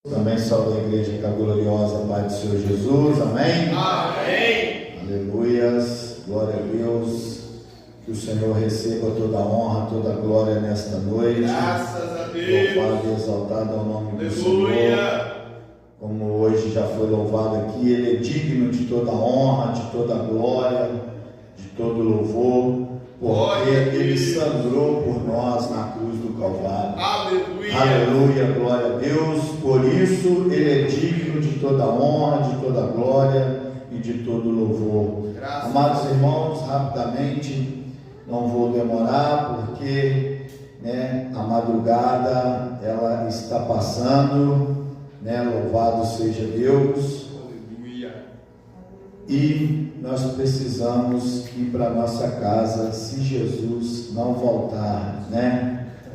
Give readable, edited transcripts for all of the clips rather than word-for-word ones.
Também salve a igreja com a gloriosa paz do Senhor Jesus, amém? Amém! Aleluias, glória a Deus, que o Senhor receba toda a honra, toda a glória nesta noite. Graças a Deus! Louvado e exaltado ao nome do Aleluia! Senhor. Como hoje já foi louvado aqui, Ele é digno de toda a honra, de toda a glória, de todo louvor, porque Ele sangrou por nós na cruz do Calvário. Aleluia! Aleluia, glória a Deus. Por isso Ele é digno de toda a honra, de toda a glória e de todo louvor. Graças Amados irmãos, rapidamente, não vou demorar, porque a madrugada ela está passando, louvado seja Deus. Aleluia! E nós precisamos ir para nossa casa se Jesus não voltar,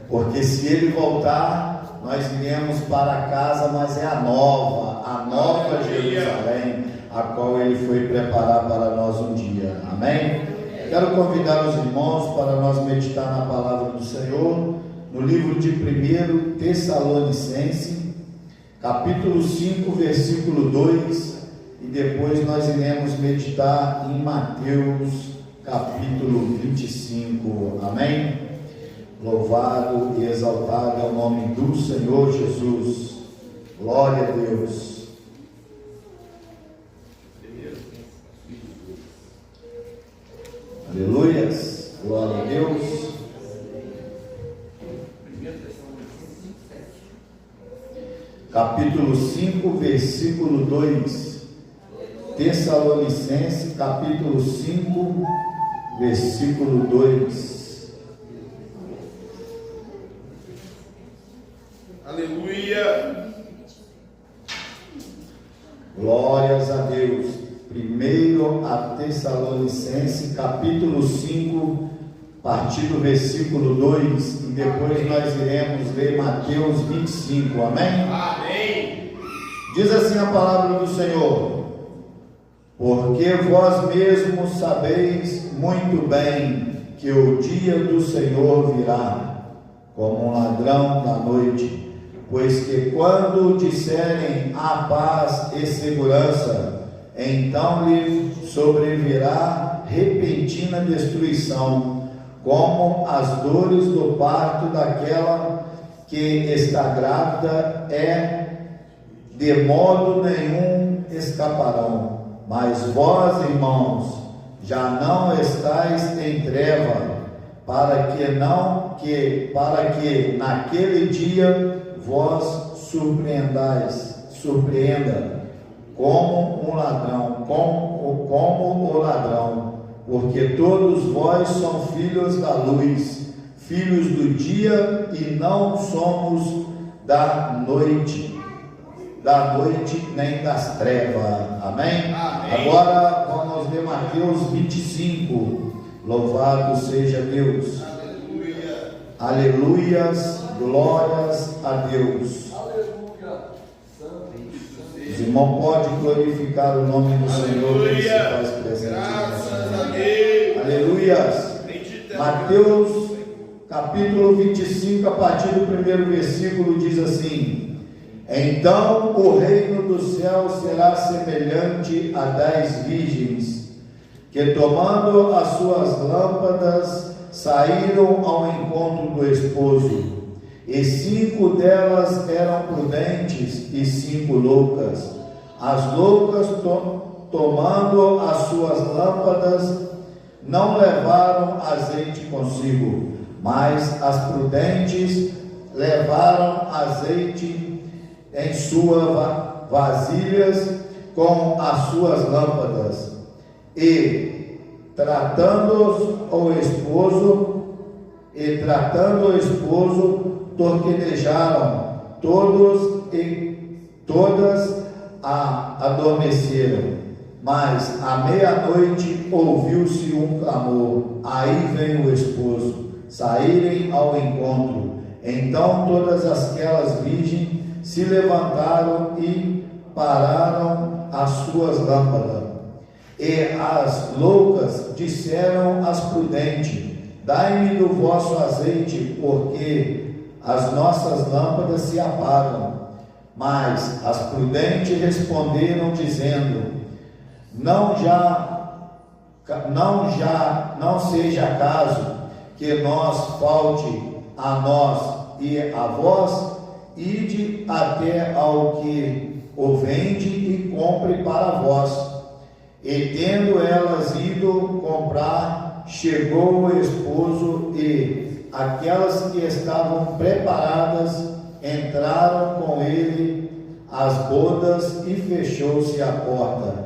Porque se Ele voltar, nós iremos para a casa, mas é a nova Jerusalém, a qual Ele foi preparar para nós um dia, amém? Quero convidar os irmãos para nós meditar na palavra do Senhor, no livro de 1 Tessalonicenses, capítulo 5, versículo 2, e depois nós iremos meditar em Mateus, capítulo 25, amém? Louvado e exaltado é o nome do Senhor Jesus, glória a Deus. Aleluias, glória a Deus. Capítulo 5, versículo 2. Tessalonicenses, capítulo 5, versículo 2. Aleluia! Glórias a Deus. Primeiro a Tessalonicenses, capítulo 5, a partir do versículo 2, e depois nós iremos ler Mateus 25, amém? Amém! Diz assim a palavra do Senhor: porque vós mesmos sabeis muito bem que o dia do Senhor virá, como um ladrão da noite, pois que quando disserem a paz e segurança, então lhe sobrevirá repentina destruição, como as dores do parto daquela que está grávida, de modo nenhum escaparão. Mas vós, irmãos, já não estáis em treva, para que naquele dia vós surpreenda como um ladrão, como o ladrão, porque todos vós são filhos da luz, filhos do dia, e não somos da noite nem das trevas, amém? Amém. Agora vamos ler Mateus 25, louvado seja Deus. Aleluia! Aleluias, glórias a Deus. Os irmãos podem glorificar o nome do Senhor, que se faz presente. Graças a Deus! Aleluias. Mateus capítulo 25, a partir do primeiro versículo, diz assim: então o reino do céu será semelhante a 10 virgens, que tomando as suas lâmpadas, saíram ao encontro do esposo. E 5 delas eram prudentes e 5 loucas. As loucas, tomando as suas lâmpadas, não levaram azeite consigo, mas as prudentes levaram azeite em suas vasilhas com as suas lâmpadas. E tratando o esposo, torquenejaram todos e todas adormeceram. Mas à meia-noite ouviu-se um clamor: aí vem o esposo, saírem ao encontro. Então todas aquelas virgens se levantaram e pararam as suas lâmpadas. E as loucas disseram às prudentes: dai-me do vosso azeite, porque as nossas lâmpadas se apagam. Mas as prudentes responderam, dizendo: não seja caso que nós falte a nós e a vós, ide até ao que o vende e compre para vós. E tendo elas ido comprar, chegou o esposo, e aquelas que estavam preparadas entraram com ele às bodas, e fechou-se a porta.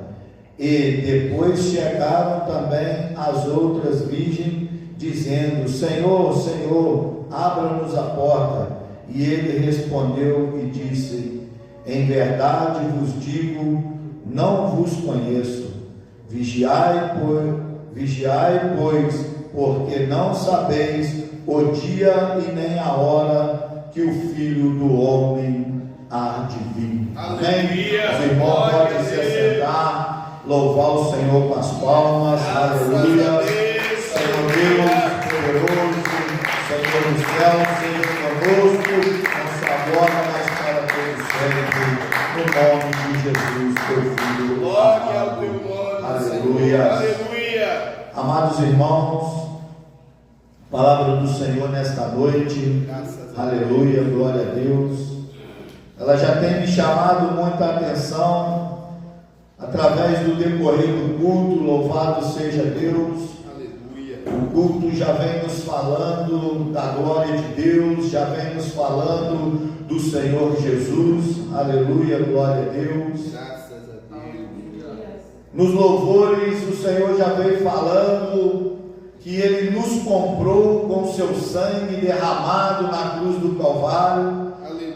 E depois chegaram também as outras virgens, dizendo: Senhor, Senhor, abra-nos a porta. E ele respondeu e disse: em verdade vos digo, não vos conheço. Vigiai, pois, porque não sabeis o dia e nem a hora que o Filho do Homem há de vir. Amém? Os irmãos podem se assentar, louvar o Senhor com as palmas. Aleluia. Senhor Deus poderoso, Senhor dos céus, seja conosco, não só agora, mas para todos sempre, no nome de Jesus, teu Filho. Glória ao teu nome. Aleluia. Aleluia. Amados irmãos, palavra do Senhor nesta noite. Aleluia, glória a Deus. Ela já tem me chamado muita atenção através do decorrer do culto. Louvado seja Deus. Aleluia. O culto já vem nos falando da glória de Deus, já vem nos falando do Senhor Jesus. Aleluia, glória a Deus. Graças a Deus. Nos louvores, o Senhor já veio falando que Ele nos comprou com seu sangue derramado na cruz do Calvário.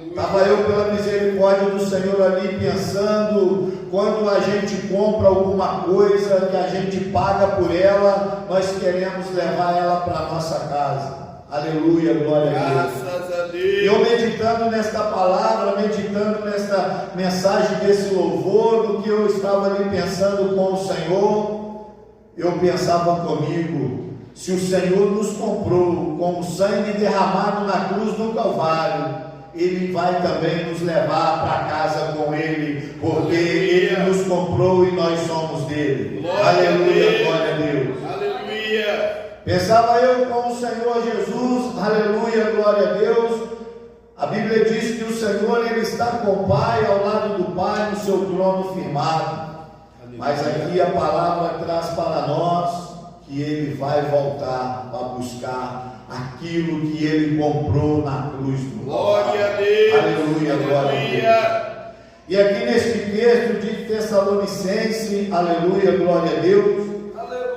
Estava eu, pela misericórdia do Senhor, ali pensando, quando a gente compra alguma coisa, que a gente paga por ela, nós queremos levar ela para a nossa casa. Aleluia, glória a Deus. Graças a Deus. E eu meditando nesta palavra, meditando nesta mensagem desse louvor, do que eu estava ali pensando com o Senhor, eu pensava comigo: se o Senhor nos comprou com o sangue derramado na cruz do Calvário, Ele vai também nos levar para casa com Ele, porque Ele nos comprou e nós somos dele. Glória Aleluia, glória a Deus. Aleluia. Pensava eu com o Senhor Jesus, aleluia, glória a Deus. A Bíblia diz que o Senhor, Ele está com o Pai, ao lado do Pai, no seu trono firmado. Mas aqui a palavra traz para nós que Ele vai voltar para buscar aquilo que Ele comprou na cruz do Calvário. Glória a Deus. Aleluia, glória a Deus. E aqui neste texto de Tessalonicenses, aleluia, glória a Deus,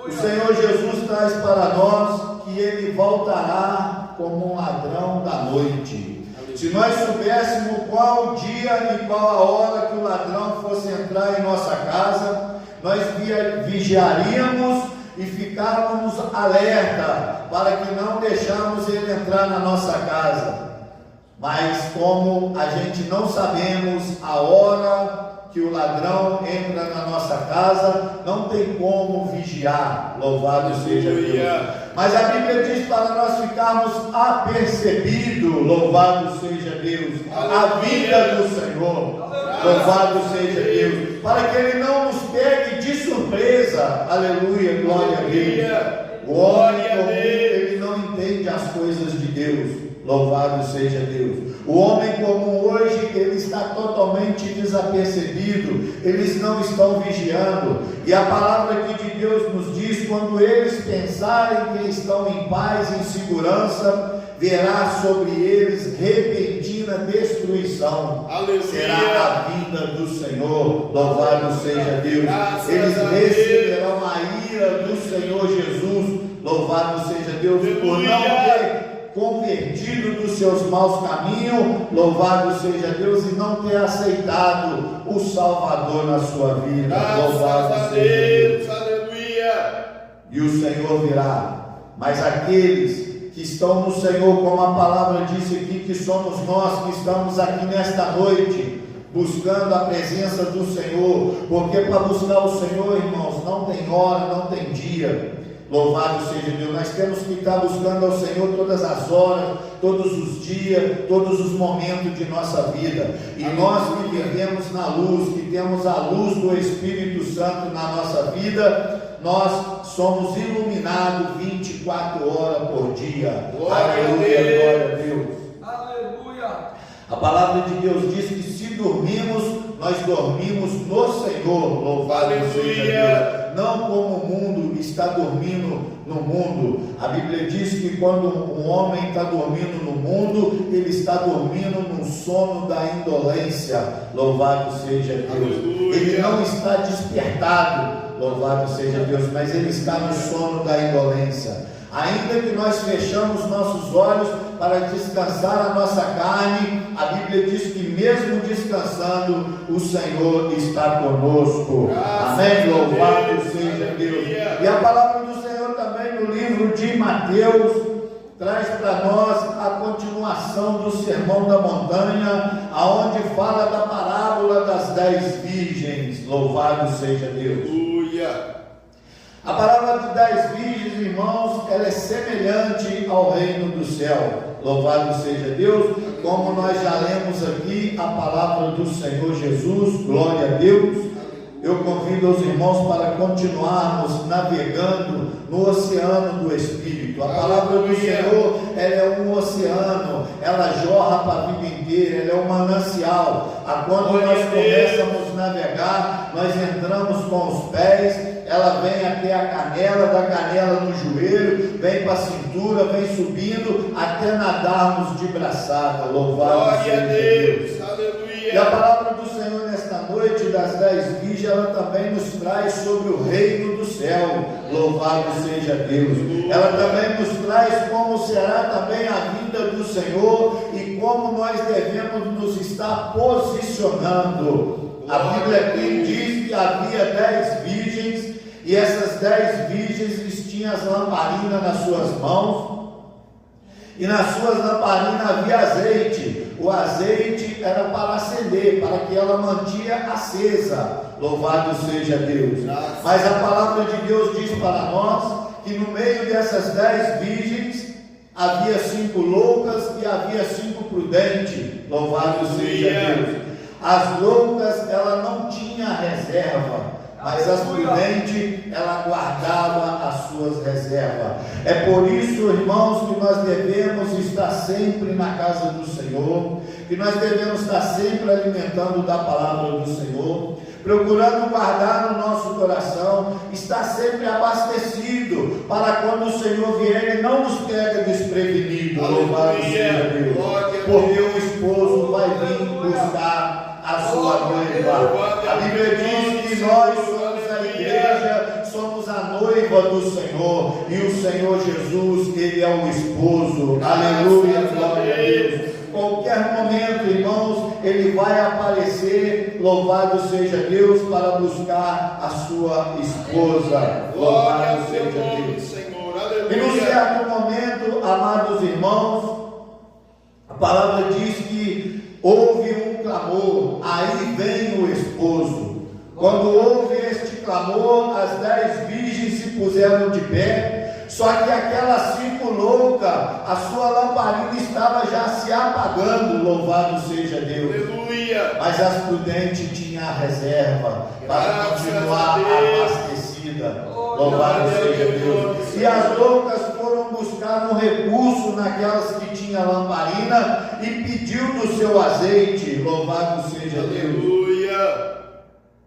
o Senhor Jesus traz para nós que Ele voltará como um ladrão da noite. Se nós soubéssemos qual o dia e qual a hora que o ladrão fosse entrar em nossa casa, nós vigiaríamos e ficávamos alerta para que não deixarmos ele entrar na nossa casa. Mas como a gente não sabemos a hora que o ladrão entra na nossa casa, não tem como vigiar. Louvado seja Deus. Mas a Bíblia diz para nós ficarmos apercebidos, louvado seja Deus, a vinda do Senhor, louvado seja Deus, para que Ele não nos pegue de surpresa. Aleluia, glória a Deus. O homem comum, ele não entende as coisas de Deus. Louvado seja Deus. O homem comum hoje, ele está totalmente desapercebido, eles não estão vigiando, e a palavra aqui de Deus nos diz: quando eles pensarem que estão em paz, em segurança, verá sobre eles repentina destruição. Aleluia. Será a vinda do Senhor. Louvado seja Deus. Graças Eles a receberão a ira do Senhor Jesus. Louvado seja Deus. Por não ter convertido dos seus maus caminhos, louvado seja Deus, e não ter aceitado o Salvador na sua vida. Louvado seja Deus. Aleluia. E o Senhor virá. Mas aqueles que estão no Senhor, como a palavra disse aqui, que somos nós que estamos aqui nesta noite, buscando a presença do Senhor, porque para buscar o Senhor, irmãos, não tem hora, não tem dia. Louvado seja Deus. Nós temos que estar buscando ao Senhor todas as horas, todos os dias, todos os momentos de nossa vida. E nós que vivemos na luz, que temos a luz do Espírito Santo na nossa vida, nós somos iluminados 24 horas por dia. Aleluia, glória a Deus. Aleluia. A palavra de Deus diz que se dormimos, nós dormimos no Senhor. Louvado seja Deus. Não como o mundo está dormindo no mundo. A Bíblia diz que quando um homem está dormindo no mundo, ele está dormindo num sono da indolência. Louvado seja Deus. Ele não está despertado. Louvado seja Deus, mas ele está no sono da indolência. Ainda que nós fechamos nossos olhos para descansar a nossa carne, a Bíblia diz que mesmo descansando, o Senhor está conosco. Amém? Louvado seja Deus. E a palavra do Senhor também no livro de Mateus traz para nós a continuação do Sermão da Montanha, aonde fala da parábola das 10 virgens. Louvado seja Deus. A parábola de 10 virgens, irmãos, ela é semelhante ao reino do céu. Louvado seja Deus. Como nós já lemos aqui a palavra do Senhor Jesus, glória a Deus. Eu convido os irmãos para continuarmos navegando no oceano do Espírito. A palavra do Senhor, ela é um oceano, ela jorra para a vida inteira, ela é um manancial. Quando nós começamos a navegar, nós entramos com os pés, ela vem até a canela, da canela no joelho, vem para a cintura, vem subindo, até nadarmos de braçada. Louvado seja Deus. Aleluia. E a palavra do Senhor nesta noite, das 10 virgens, ela também nos traz sobre o reino do céu. Louvado seja Deus. Ela também nos traz como será também a vinda do Senhor e como nós devemos nos estar posicionando. A Bíblia aqui diz que havia 10 virgens, e essas 10 virgens tinham as lamparinas nas suas mãos, e nas suas lamparinas havia azeite. O azeite era para acender, para que ela mantinha acesa. Louvado seja Deus. Mas a palavra de Deus diz para nós que no meio dessas 10 virgens havia 5 loucas e havia 5 prudentes. Louvado seja Deus. As loucas, ela não tinha reserva, mas as prudentes, ela guardava as suas reservas. É por isso, irmãos, que nós devemos estar sempre na casa do Senhor, que nós devemos estar sempre alimentando da palavra do Senhor, procurando guardar no nosso coração, estar sempre abastecido, para quando o Senhor vier, Ele não nos pega desprevenido. Louvado seja Deus, porque o esposo vai vir buscar a sua noiva. A Bíblia diz que nós somos a igreja, somos a noiva do Senhor, e o Senhor Jesus, Ele é o esposo. Aleluia, glória a Deus. Qualquer momento, irmãos, Ele vai aparecer, louvado seja Deus, para buscar a sua esposa. Louvado seja Deus. E num certo momento, amados irmãos, a palavra diz que houve um clamor, aí vem o esposo. Quando houve este clamor, as 10 virgens se puseram de pé. Só que aquelas 5 loucas, a sua lamparina estava já se apagando. Louvado seja Deus. Aleluia. Mas as prudentes tinham a reserva para continuar abastecida. Louvado seja Deus. E as loucas foram buscar um recurso naquelas que tinham lamparina e pediu do seu azeite. Louvado seja Deus. Aleluia.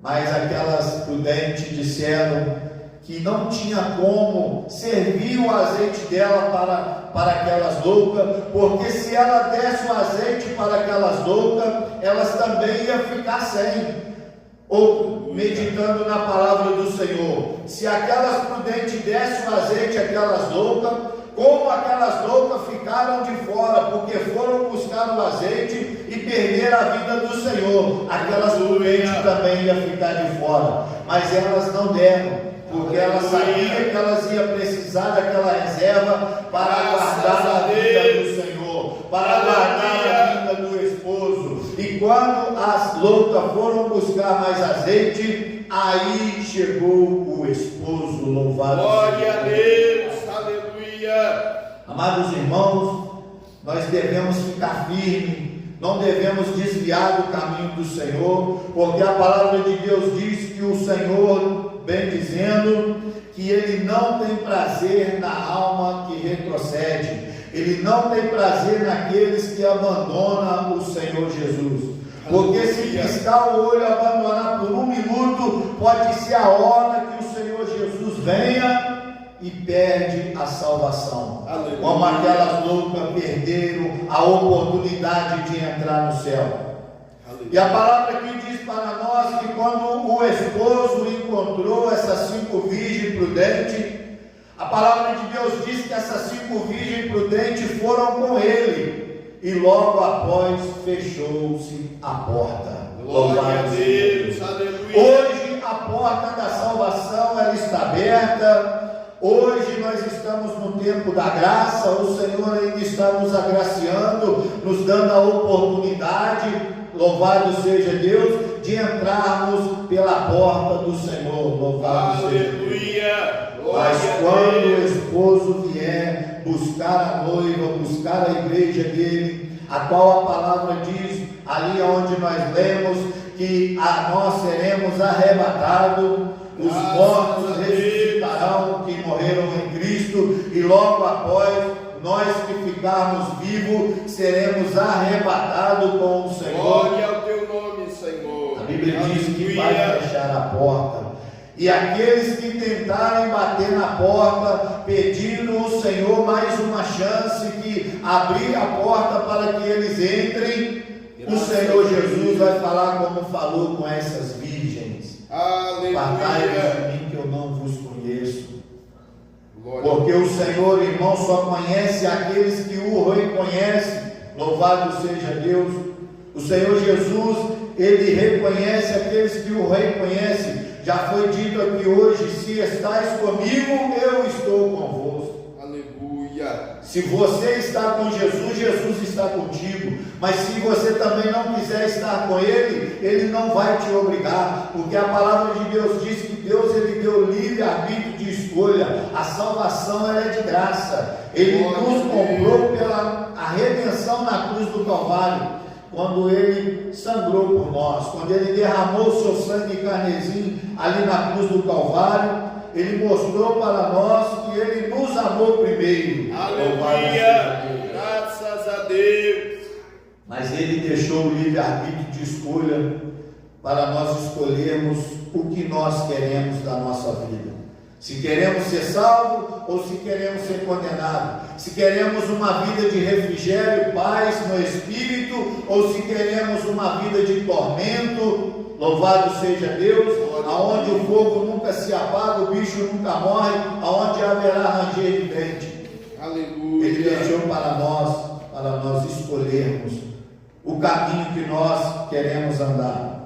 Mas aquelas prudentes disseram que não tinha como servir o azeite dela para aquelas loucas, porque se ela desse o azeite para aquelas loucas, elas também iam ficar sem. Ou meditando na palavra do Senhor, se aquelas prudentes dessem o azeite àquelas loucas, como aquelas loucas ficaram de fora, porque foram buscar o azeite e perderam a vida do Senhor, aquelas prudentes também iam ficar de fora, mas elas não deram, porque elas sabiam que elas iam precisar daquela reserva para guardar a vida do Senhor, para guardar a vida do esposo. E quando as loucas foram buscar mais azeite, aí chegou o esposo, louvado Glória a seja Deus. Aleluia. Amados irmãos, nós devemos ficar firmes, não devemos desviar do caminho do Senhor, porque a palavra de Deus diz que o Senhor, bem dizendo, que Ele não tem prazer na alma que retrocede, Ele não tem prazer naqueles que abandonam o Senhor Jesus. Porque se piscar o olho e abandonar por um minuto, pode ser a hora que o Senhor Jesus venha e perde a salvação. Aleluia. Como aquelas loucas perderam a oportunidade de entrar no céu. Aleluia. E a palavra aqui diz para nós que quando o esposo encontrou essas 5 virgens prudentes, a palavra de Deus diz que essas 5 virgens prudentes foram com ele, e logo após fechou-se a porta. Glória a Deus. Aleluia. Hoje a porta da salvação ela está aberta. Hoje nós estamos no tempo da graça, o Senhor ainda está nos agraciando, nos dando a oportunidade, louvado seja Deus, de entrarmos pela porta do Senhor, louvado seja Deus. Mas quando o esposo vier buscar a noiva, buscar a igreja dele, a qual a palavra diz, ali onde nós lemos, que nós seremos arrebatados, os mortos ressuscitarão que morreram em Cristo, e logo após nós que ficarmos vivos seremos arrebatados com o Senhor. Glória ao teu nome, Senhor. A Bíblia diz que vai fechar a porta, e aqueles que tentarem bater na porta, pedindo ao Senhor mais uma chance de abrir a porta para que eles entrem, o Senhor Jesus vai falar como falou com essas virgens. Apartai-vos de mim que eu não vos conheço. Porque o Senhor, irmão, só conhece aqueles que o reconhecem. Louvado seja Deus. O Senhor Jesus, Ele reconhece aqueles que o reconhecem. Já foi dito aqui hoje, se estáis comigo, eu estou convosco. Aleluia. Se você está com Jesus, Jesus está contigo. Mas se você também não quiser estar com Ele, Ele não vai te obrigar. Porque a palavra de Deus diz que Deus Ele deu livre arbítrio de escolha. A salvação ela é de graça. Ele nos comprou pela a redenção na cruz do Calvário. Quando Ele sangrou por nós, quando Ele derramou o seu sangue carmesim ali na cruz do Calvário, Ele mostrou para nós que Ele nos amou primeiro. Aleluia, graças a Deus. Mas Ele deixou o livre-arbítrio de escolha para nós escolhermos o que nós queremos da nossa vida. Se queremos ser salvos ou se queremos ser condenados. Se queremos uma vida de refrigério, paz no Espírito, ou se queremos uma vida de tormento. Louvado seja Deus, aonde o fogo nunca se apaga, o bicho nunca morre, aonde haverá ranger de dente. Aleluia. Ele deixou para nós escolhermos o caminho que nós queremos andar.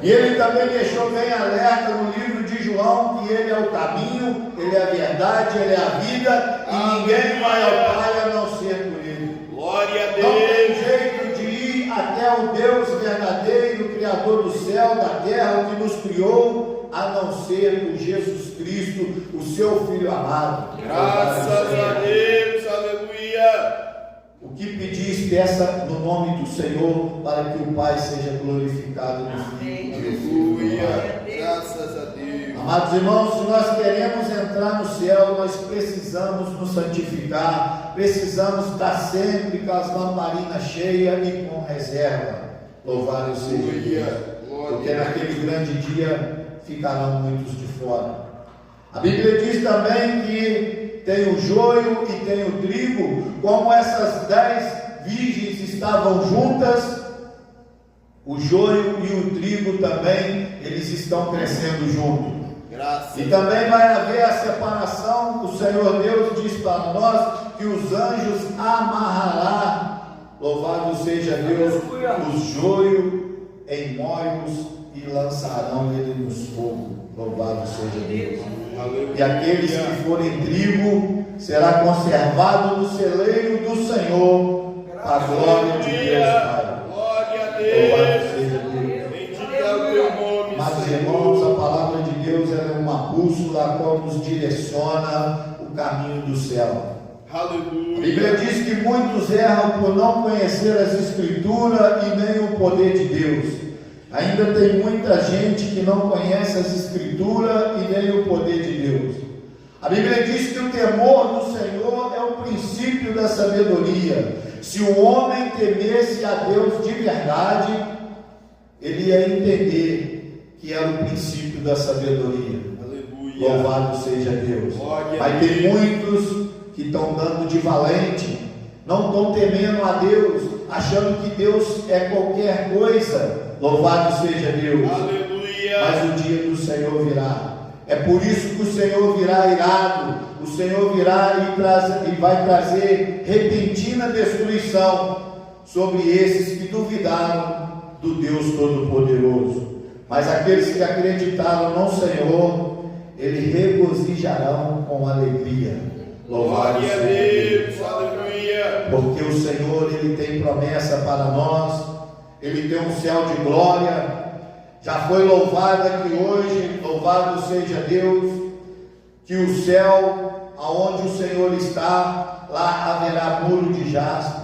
E Ele também deixou bem alerta no livro de João que Ele é o caminho, Ele é a verdade, Ele é a vida, e ninguém vai ao Pai a não ser por Ele. Glória a Deus. Não tem jeito de ir até o Deus verdadeiro, Criador do céu, da terra, o que nos criou, a não ser por Jesus Cristo, o seu Filho amado. Graças a Deus, aleluia. O que pedis, peça no nome do Senhor, para que o Pai seja glorificado no Filho. Aleluia, graças a Deus. Amados irmãos, se nós queremos entrar no céu, nós precisamos nos santificar, precisamos estar sempre com as lamparinas cheias e com reserva. Louvado seja Deus, porque naquele grande dia ficarão muitos de fora. A Bíblia diz também que tem o joio e tem o trigo, como essas 10 virgens estavam juntas, o joio e o trigo também, eles estão crescendo juntos. E também vai haver a separação. O Senhor Deus diz para nós que os anjos amarrará, louvado seja Deus, os joio em moinhos e lançarão ele nos fogo. Louvado seja Deus. E aqueles que forem trigo será conservado no celeiro do Senhor, para a glória de Deus Pai. Glória a Deus. Louvado seja Deus. Bendito é o teu nome, Mas Senhor. irmãos, a bússola a qual nos direciona o caminho do céu. A Bíblia Aleluia. diz que muitos erram por não conhecer as Escrituras e nem o poder de Deus. Ainda tem muita gente que não conhece as Escrituras e nem o poder de Deus. A Bíblia diz que o temor do Senhor é o princípio da sabedoria. Se o homem temesse a Deus de verdade, ele ia entender que era o princípio da sabedoria. Aleluia. Louvado seja Deus. Glória a Mas tem Deus. muitos que estão dando de valente, não estão temendo a Deus, achando que Deus é qualquer coisa. Louvado seja Deus. Aleluia. Mas o dia do Senhor virá. É por isso que o Senhor virá irado. O Senhor virá e vai trazer repentina destruição sobre esses que duvidaram do Deus Todo-Poderoso. Mas aqueles que acreditaram no Senhor, eles regozijarão com alegria. Louvado Glória a seja Deus. Deus. Aleluia. Porque o Senhor, Ele tem promessa para nós, Ele tem um céu de glória. Já foi louvado aqui hoje, louvado seja Deus, que o céu, aonde o Senhor está, lá haverá muro de jaspe,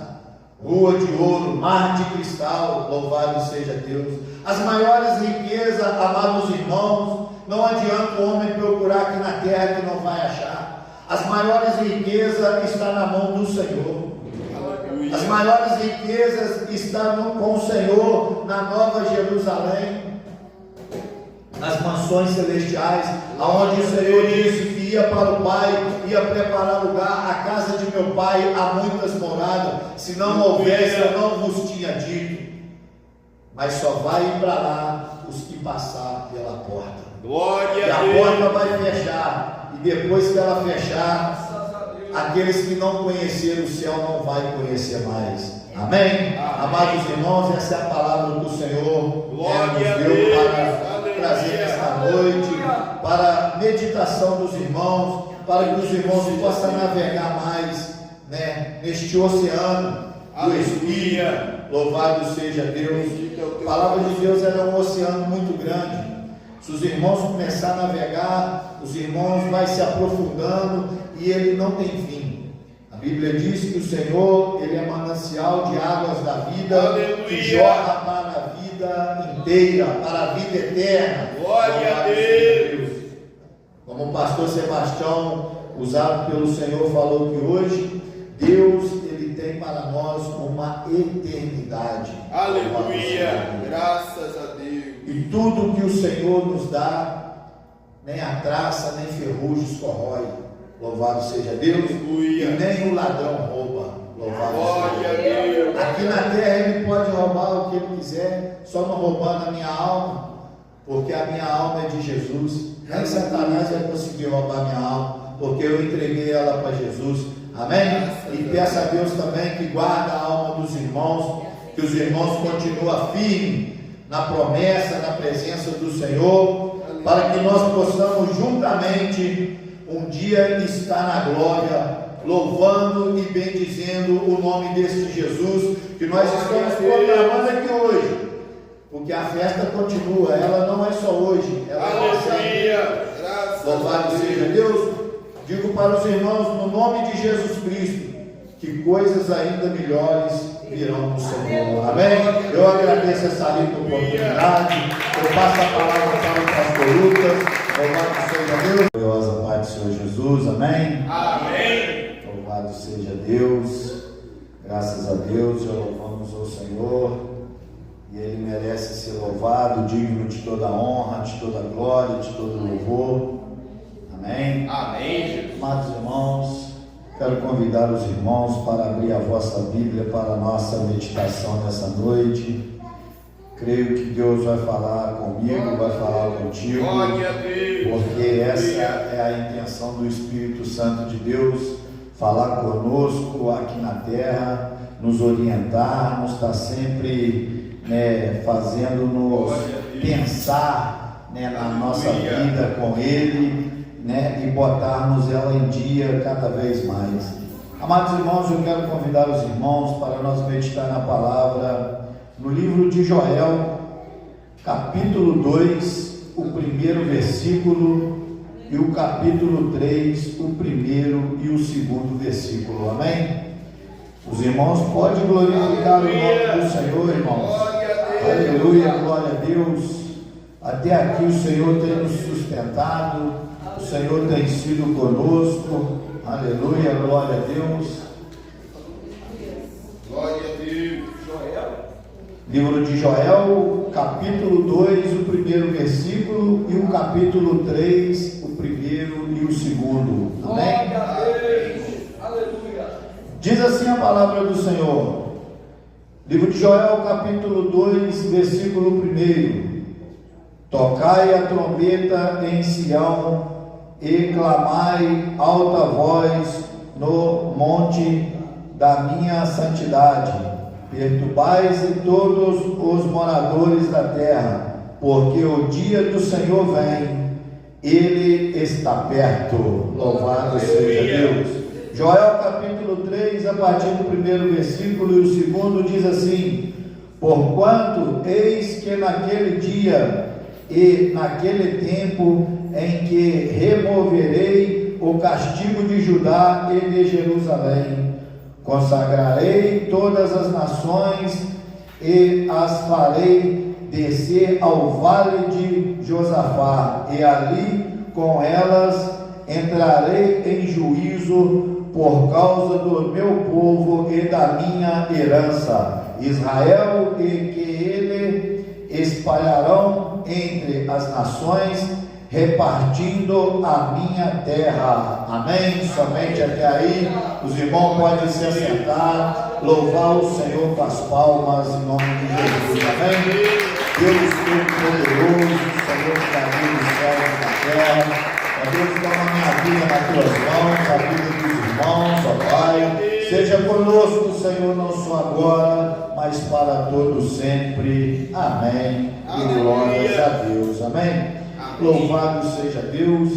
rua de ouro, mar de cristal, louvado seja Deus. As maiores riquezas, amados irmãos, não adianta o homem procurar aqui na terra que não vai achar. As maiores riquezas estão na mão do Senhor. Aleluia. As maiores riquezas estão com o Senhor na Nova Jerusalém, nas mansões celestiais, aonde o Senhor disse que ia para o Pai, ia preparar lugar. A casa de meu Pai há muitas moradas, se não houvesse eu não vos tinha dito, mas só vai ir para lá os que passar pela porta. Glória E a a Deus. porta vai fechar, e depois que ela fechar, aqueles que não conheceram o céu não vai conhecer mais. Amém? Amados irmãos, essa é a palavra do Senhor Glória a nos deu Deus. para Aleluia. trazer esta noite, para a meditação dos irmãos, para que os irmãos possam navegar mais, neste oceano do Aleluia. Espírito. Louvado seja Deus. A palavra de Deus é um oceano muito grande. Se os irmãos começarem a navegar, os irmãos vão se aprofundando e ele não tem fim. A Bíblia diz que o Senhor, Ele é manancial de águas da vida, Aleluia. que jorra para a vida inteira, para a vida eterna. Glória a Louvado seja Deus. Como o pastor Sebastião, usado pelo Senhor, falou que hoje, Deus, Ele tem para nós uma eternidade. Louvado seja Aleluia. Deus. Graças a Deus. E tudo que o Senhor nos dá, nem a traça, nem ferrugem corrói. Louvado seja Deus. Aleluia. E nem o ladrão rouba. Louvado Glória a seja Deus. Deus. Aqui na terra ele pode roubar o que ele quiser, só não roubando a minha alma, porque a minha alma é de Jesus. Nem Satanás vai conseguir roubar a minha alma, porque eu entreguei ela para Jesus. Amém? E peço a Deus também que guarde a alma dos irmãos, que os irmãos continuem firmes na promessa, na presença do Senhor, para que nós possamos juntamente um dia estar na glória, louvando e bendizendo o nome deste Jesus, que nós estamos proclamando aqui hoje, porque a festa continua, ela não é só hoje, ela é sempre. Aleluia. Graças a Louvado seja Deus. Deus. Digo para os irmãos, no nome de Jesus Cristo, que coisas ainda melhores virão do Senhor. Amém? Eu agradeço essa linda oportunidade. Eu passo a palavra para o pastor Lucas. Louvado seja Deus. Gloriosa paz do Senhor Jesus. Amém? Amém. Louvado seja Deus. Graças a Deus, já louvamos ao Senhor. E Ele merece ser louvado, digno de toda honra, de toda glória, de todo louvor. Amém? Amém, Jesus. Amados irmãos, quero convidar os irmãos para abrir a vossa Bíblia para a nossa meditação nessa noite. Creio que Deus vai falar comigo, vai falar contigo, Glória a Deus. porque essa é a intenção do Espírito Santo de Deus, falar conosco aqui na terra, nos orientar, nos estar sempre fazendo-nos pensar na nossa vida com Ele, e botarmos ela em dia cada vez mais. Amados irmãos, eu quero convidar os irmãos para nós meditar na palavra no livro de Joel, capítulo 2, o primeiro versículo, e o capítulo 3, o primeiro e o segundo versículo. Amém? Os irmãos podem glorificar o nome do Senhor, irmãos. Aleluia, glória a Deus. Até aqui o Senhor tem nos sustentado, o Senhor tem sido conosco. Aleluia, glória a Deus. Glória a Deus. Livro de Joel, capítulo 2, o primeiro versículo, e o capítulo 3, o primeiro e o segundo. Amém? Aleluia. Diz assim a palavra do Senhor. Livro de Joel, capítulo 2, versículo 1. Tocai a trombeta em Sião e clamai alta voz no monte da minha santidade. Perturbais todos os moradores da terra, porque o dia do Senhor vem, ele está perto. Louvado seja Deus. Joel capítulo 3, a partir do primeiro versículo, e o segundo diz assim: porquanto eis que naquele dia e naquele tempo em que removerei o castigo de Judá e de Jerusalém, consagrarei todas as nações e as farei descer ao vale de Josafá, e ali com elas entrarei em juízo por causa do meu povo e da minha herança, Israel, e que ele espalharão entre as nações, repartindo a minha terra. Amém? Somente até aí. Os irmãos podem se assentar, louvar o Senhor com as palmas em nome de Jesus. Amém? Deus Todo-Poderoso, Senhor que abriu os céus na terra. Ó Deus, toma a minha vida nas tuas mãos, a vida dos irmãos, ó Pai. Seja conosco, Senhor, não só agora, mas para todos sempre. Amém. E glórias a Deus. Amém. Louvado seja Deus.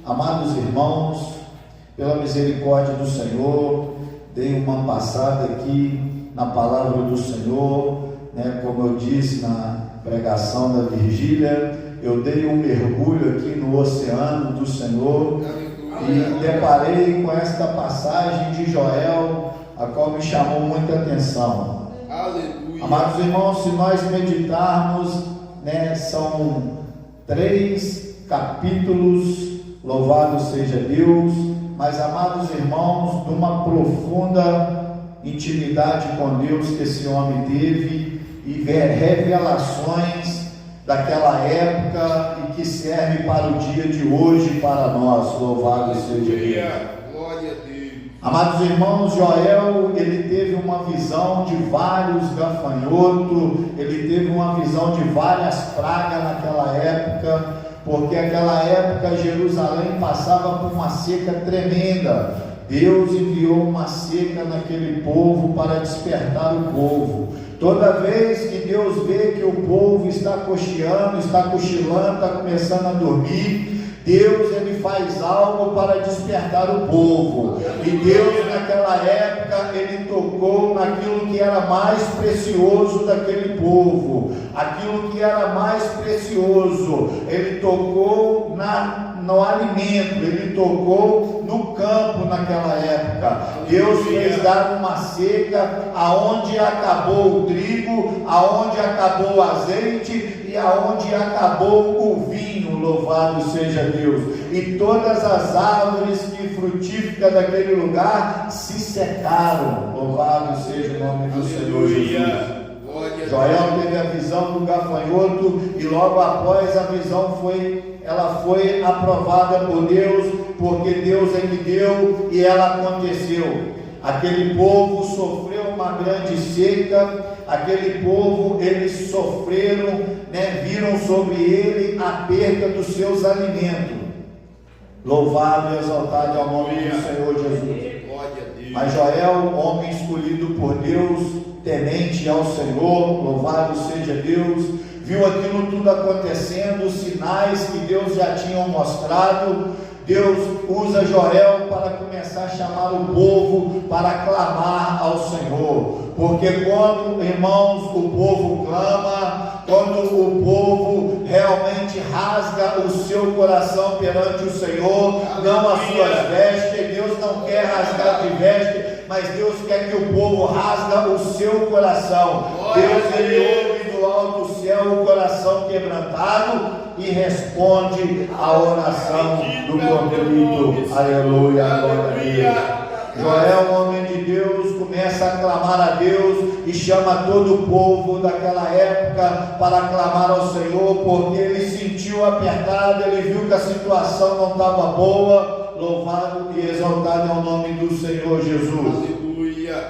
Amados irmãos, pela misericórdia do Senhor, dei uma passada aqui na palavra do Senhor, né? Como eu disse na pregação da vigília, eu dei um mergulho aqui no oceano do Senhor e deparei com esta passagem de Joel, a qual me chamou muita atenção. Aleluia. Amados irmãos, se nós meditarmos, né, são 3 capítulos, louvado seja Deus, mas, amados irmãos, de uma profunda intimidade com Deus que esse homem teve, e revelações daquela época e que serve para o dia de hoje para nós. Louvado seja Deus. Glória a Deus. Amados irmãos, Joel, ele teve uma visão de vários gafanhotos, ele teve uma visão de várias pragas naquela época, porque naquela época Jerusalém passava por uma seca tremenda. Deus enviou uma seca naquele povo para despertar o povo. Toda vez que Deus vê que o povo está cocheando, está cochilando, está começando a dormir, Deus, ele faz algo para despertar o povo. E Deus, naquela época, ele tocou naquilo que era mais precioso daquele povo, aquilo que era mais precioso. Ele tocou no alimento, ele tocou no campo naquela época. Deus fez dar uma seca, aonde acabou o trigo, aonde acabou o azeite e aonde acabou o vinho. Louvado seja Deus. E todas as árvores que frutíficas daquele lugar se secaram. Louvado seja o nome do Senhor Jesus. Joel teve a visão do gafanhoto e logo após a visão foi aprovada por Deus, porque Deus é que deu e ela aconteceu. Aquele povo sofreu uma grande seca, aquele povo, eles sofreram, né, viram sobre ele a perda dos seus alimentos. Louvado e exaltado é o nome do Senhor Jesus. Mas Joel, homem escolhido por Deus, temente ao Senhor, louvado seja Deus, viu aquilo tudo acontecendo, os sinais que Deus já tinha mostrado. Deus usa Joel para começar a chamar o povo para clamar ao Senhor, porque quando, irmãos, o povo clama, quando o povo realmente rasga rasga o seu coração perante o Senhor, não as suas vestes. Deus não quer rasgar de veste, mas Deus quer que o povo rasga o seu coração. Deus, ele ouve do alto céu o coração quebrantado e responde a oração do contrito. Aleluia, glória a Deus. Joel, homem de Deus, começa a clamar a Deus e chama todo o povo daquela época para clamar ao Senhor, porque ele sentiu apertado, ele viu que a situação não estava boa. Louvado e exaltado é o nome do Senhor Jesus. Aleluia.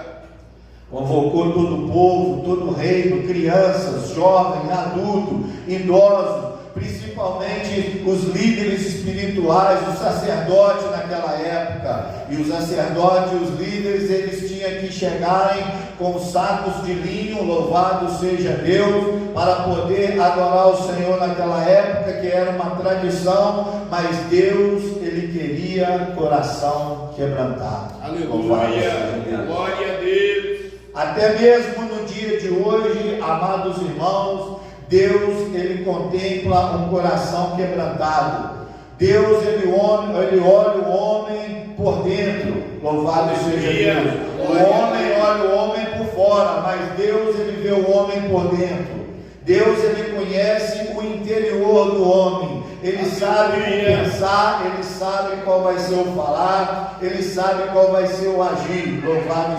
Convocou todo o povo, todo o reino, crianças, jovens, adultos, idosos, principalmente os líderes espirituais, os sacerdotes naquela época. E os sacerdotes, os líderes, eles tinham que chegarem com sacos de linho, louvado seja Deus, para poder adorar o Senhor naquela época, que era uma tradição, mas Deus, ele queria coração quebrantado. Aleluia, glória a Deus. Até mesmo no dia de hoje, amados irmãos, Deus, ele contempla um coração quebrantado. Deus, ele olha o homem por dentro, louvado seja Deus. O homem olha o homem por fora, mas Deus, ele vê o homem por dentro. Deus, ele conhece o interior do homem. Ele sabe o pensar, ele sabe qual vai ser o falar, ele sabe qual vai ser o agir. Louvado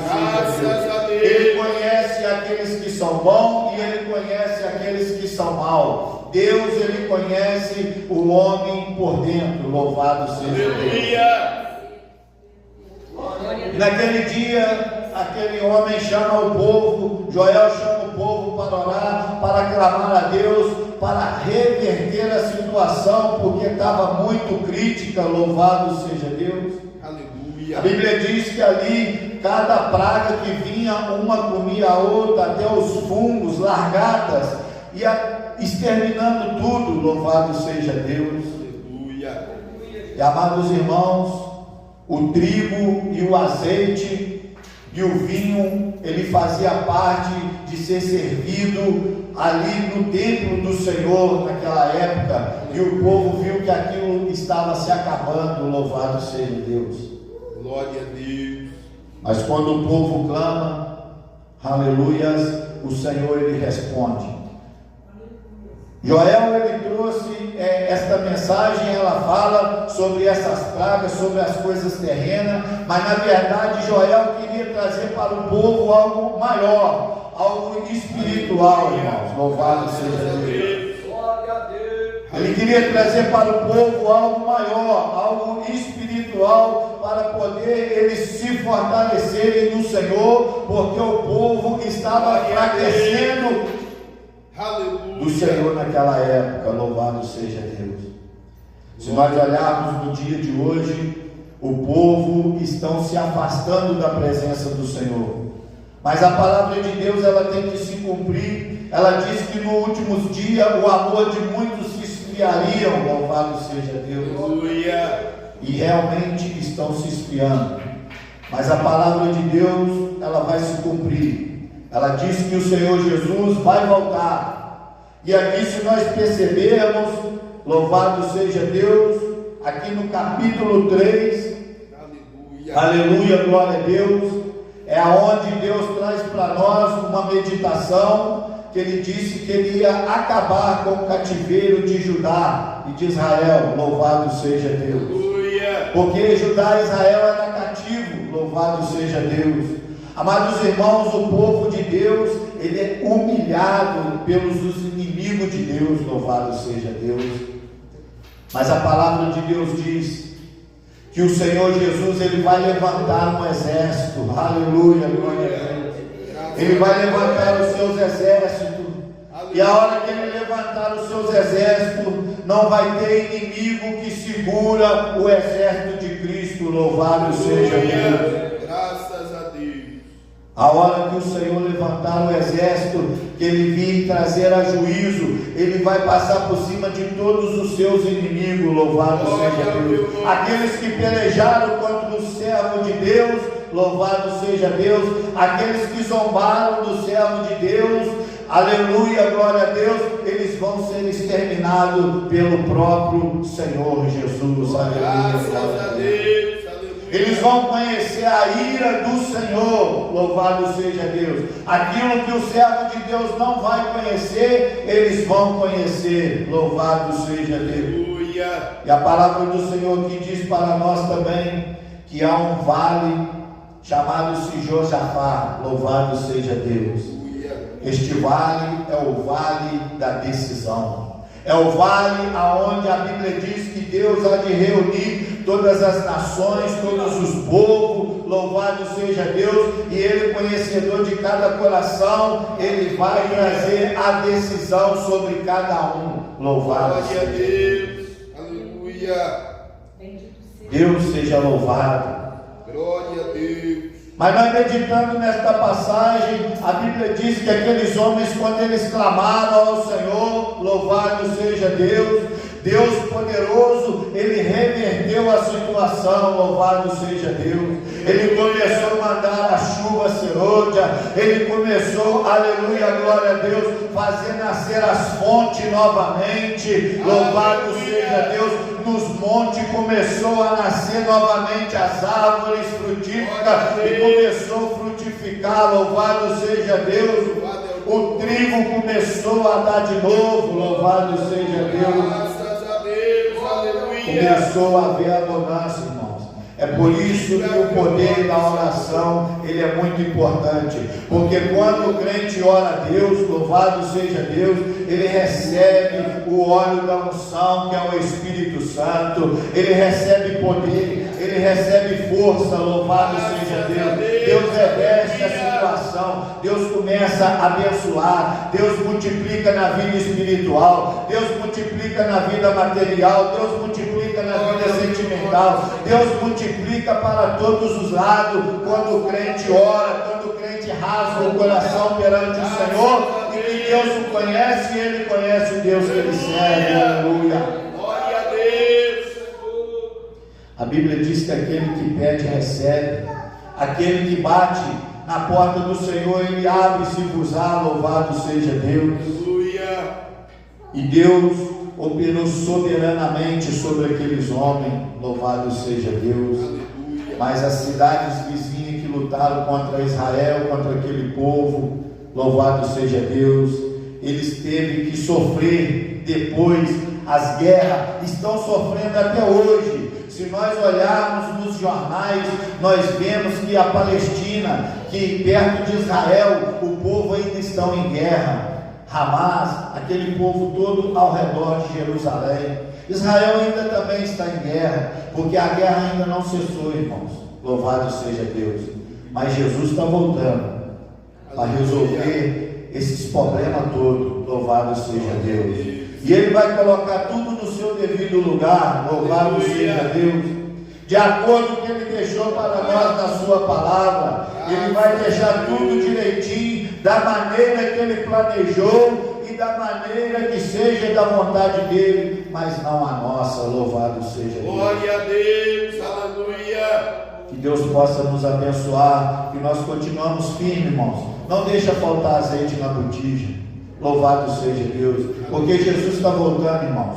seja Deus. Ele conhece aqueles que são bons e ele conhece aqueles que são maus. Deus, ele conhece o homem por dentro. Louvado seja Deus. Naquele dia, aquele homem chama o povo, Joel chama o povo para orar, para clamar a Deus, para reverter a situação, porque estava muito crítica. Louvado seja Deus. Aleluia. A Bíblia diz que ali, cada praga que vinha, uma comia a outra, até os fungos, largatas, ia exterminando tudo. Louvado seja Deus. Aleluia. E amados irmãos, o trigo e o azeite e o vinho, ele fazia parte de ser servido ali no templo do Senhor naquela época, e o povo viu que aquilo estava se acabando. Louvado seja Deus. Glória a Deus. Mas quando o povo clama, aleluias, o Senhor, ele responde. Joel, ele trouxe esta mensagem, ela fala sobre essas pragas, sobre as coisas terrenas, mas na verdade Joel queria trazer para o povo algo maior, algo espiritual, irmãos. Louvado seja Deus. Ele queria trazer para o povo algo maior, algo espiritual, para poder eles se fortalecerem no Senhor, porque o povo estava enfraquecendo do Senhor naquela época. Louvado seja Deus. Se nós olharmos no dia de hoje, o povo estão se afastando da presença do Senhor, mas a palavra de Deus, ela tem que se cumprir. Ela diz que no últimos dias o amor de muitos se esfriaria. Louvado seja Deus. Aleluia. E realmente estão se esfriando, mas a palavra de Deus, ela vai se cumprir. Ela diz que o Senhor Jesus vai voltar. E aqui, se nós percebermos, louvado seja Deus, aqui no capítulo 3, aleluia, glória a Deus, é aonde Deus traz para nós uma meditação, que ele disse que ele ia acabar com o cativeiro de Judá e de Israel. Louvado seja Deus. Aleluia. Porque Judá e Israel era cativo. Louvado seja Deus. Amados irmãos, o povo de Deus, ele é humilhado pelos inimigos de Deus. Louvado seja Deus. Mas a palavra de Deus diz que o Senhor Jesus, ele vai levantar um exército. Aleluia, glória a Deus. Ele vai levantar os seus exércitos. E a hora que ele levantar os seus exércitos, não vai ter inimigo que segura o exército de Cristo. Louvado seja Deus. Graças a Deus. A hora que o Senhor levantar o exército, que ele vir trazer a juízo, ele vai passar por cima de todos os seus inimigos. Louvado seja Deus. Aqueles que pelejaram contra o servo de Deus, louvado seja Deus. Aqueles que zombaram do servo de Deus, aleluia, glória a Deus, eles vão ser exterminados pelo próprio Senhor Jesus, aleluia, glória a Deus. Eles vão conhecer a ira do Senhor, louvado seja Deus. Aquilo que o servo de Deus não vai conhecer, eles vão conhecer, louvado seja Deus. E a palavra do Senhor que diz para nós também, que há um vale chamado-se Josafá, louvado seja Deus. Este vale é o vale da decisão. É o vale aonde a Bíblia diz que Deus há de reunir todas as nações, todos os povos, louvado seja Deus, e Ele, conhecedor de cada coração, Ele vai trazer a decisão sobre cada um, louvado seja Deus. Aleluia. Deus seja louvado. Glória a Deus. Mas nós meditando nesta passagem, a Bíblia diz que aqueles homens, quando eles clamaram ao Senhor, louvado seja Deus, Deus poderoso, Ele reverteu a situação, louvado seja Deus. Ele começou a mandar a chuva serôdia, Ele começou, aleluia, glória a Deus, fazer nascer as fontes novamente, louvado seja Deus. Nos montes começou a nascer novamente as árvores frutíferas e começou a frutificar, louvado seja Deus. O trigo começou a dar de novo, louvado seja Deus. Graças a Deus, aleluia. Começou a haver abundância, irmãos. É por isso que o poder da oração, ele é muito importante, porque quando o crente ora a Deus, louvado seja Deus, ele recebe o óleo da unção, que é o Espírito Santo, ele recebe poder, ele recebe força, louvado seja Deus. Deus reveste a situação, Deus começa a abençoar, Deus multiplica na vida espiritual, Deus multiplica na vida material, Deus multiplica na vida sentimental, Deus multiplica para todos os lados, quando o crente ora, quando o crente rasga o coração perante o Senhor, e que Deus o conhece, e Ele conhece o Deus que Ele serve, aleluia. Glória a Deus. A Bíblia diz que aquele que pede, recebe, aquele que bate na porta do Senhor, Ele abre-se e vos há, louvado seja Deus. Aleluia. E Deus operou soberanamente sobre aqueles homens, louvado seja Deus. Aleluia. Mas as cidades vizinhas que lutaram contra Israel, contra aquele povo, louvado seja Deus, eles teve que sofrer depois as guerras, estão sofrendo até hoje. Se nós olharmos nos jornais, nós vemos que a Palestina, que perto de Israel, o povo ainda estão em guerra. Hamas, aquele povo todo ao redor de Jerusalém. Israel ainda também está em guerra, porque a guerra ainda não cessou, irmãos. Louvado seja Deus. Mas Jesus está voltando para resolver esses problemas todos. Louvado seja Deus. E Ele vai colocar tudo no seu devido lugar. Louvado seja Deus. De acordo com o que Ele deixou para nós na sua palavra, Ele vai deixar tudo direitinho, da maneira que Ele planejou e da maneira que seja da vontade dEle, mas não a nossa. Louvado seja Deus. Glória a Deus, aleluia. Que Deus possa nos abençoar, que nós continuamos firmes, irmãos. Não deixa faltar azeite na botija. Louvado seja Deus, porque Jesus está voltando, irmãos.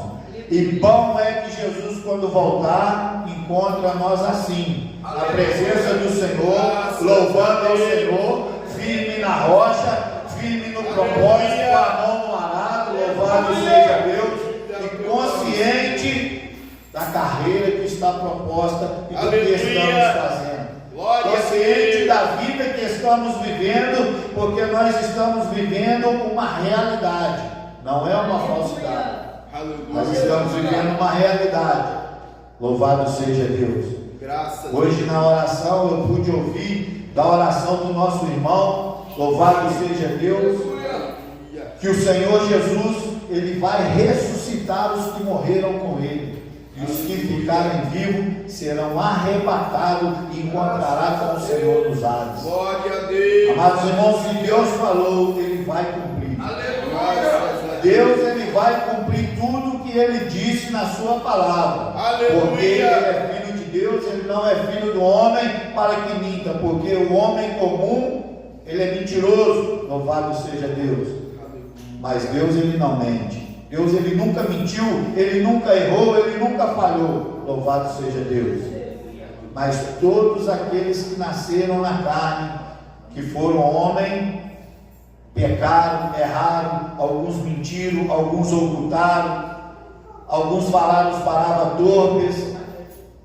E bom é que Jesus, quando voltar, encontra nós assim, na presença do Senhor, louvando ao Senhor, firme na rocha, firme no propósito, com a mão no arado, louvado seja Deus, e consciente da carreira que está proposta e do que estamos fazendo. Consciente da vida que estamos vivendo, porque nós estamos vivendo uma realidade, não é uma falsidade. Nós estamos vivendo uma realidade. Louvado seja Deus. Hoje na oração eu pude ouvir da oração do nosso irmão, louvado seja Deus, que o Senhor Jesus, Ele vai ressuscitar os que morreram com Ele. E os que ficarem vivos serão arrebatados e encontrará com o Senhor nos ares. Glória a Deus. Amados irmãos, se Deus falou, Ele vai cumprir. Aleluia. Deus, Ele vai cumprir tudo que Ele disse na sua palavra. Aleluia. Porque Ele é filho de Deus, Ele não é filho do homem para que minta. Porque o homem comum, ele é mentiroso. Louvado seja Deus. mas Deus ele não mente. Deus ele nunca mentiu, ele nunca errou, ele nunca falhou. Louvado seja Deus. Mas todos aqueles que nasceram na carne, que foram homem, pecaram, erraram, alguns mentiram, alguns ocultaram, alguns falaram as palavras torpes,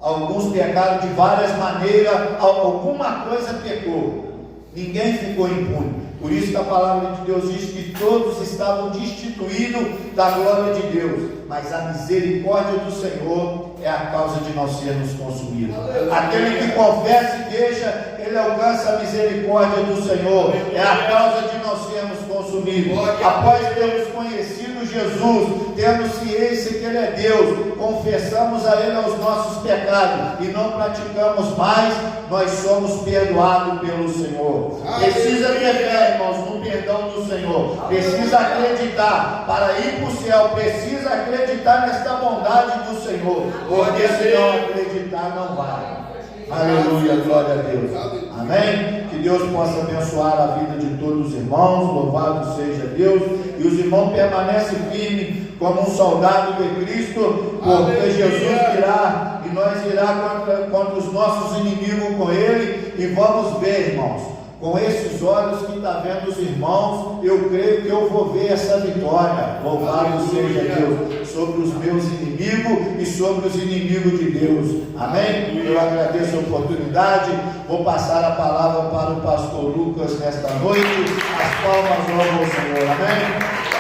alguns pecaram de várias maneiras, alguma coisa pecou. Ninguém ficou impune. Por isso que a palavra de Deus diz que todos estavam destituídos da glória de Deus, mas a misericórdia do Senhor é a causa de nós sermos consumidos. Aquele que confessa e deixa, ele alcança a misericórdia do Senhor, é a causa de nós sermos consumidos. Após termos conhecido Jesus, tendo ciência que Ele é Deus, confessamos a Ele os nossos pecados e não praticamos mais, nós somos perdoados pelo Senhor. Precisa ter fé, irmãos, no perdão do Senhor. Precisa acreditar para ir para o céu. Precisa acreditar nesta bondade do Senhor, porque se não acreditar não vai. Aleluia, glória a Deus. Amém? Que Deus possa abençoar a vida de todos os irmãos. Louvado seja Deus. E os irmãos permanecem firmes como um soldado de Cristo, porque Jesus virá e nós irá contra os nossos inimigos com Ele, e vamos ver, irmãos, com esses olhos que está vendo os irmãos, eu creio que eu vou ver essa vitória. Louvado seja Deus, sobre os meus inimigos e sobre os inimigos de Deus. Amém? Eu agradeço a oportunidade. Vou passar a palavra para o pastor Lucas nesta noite. As palmas louvam ao Senhor. Amém?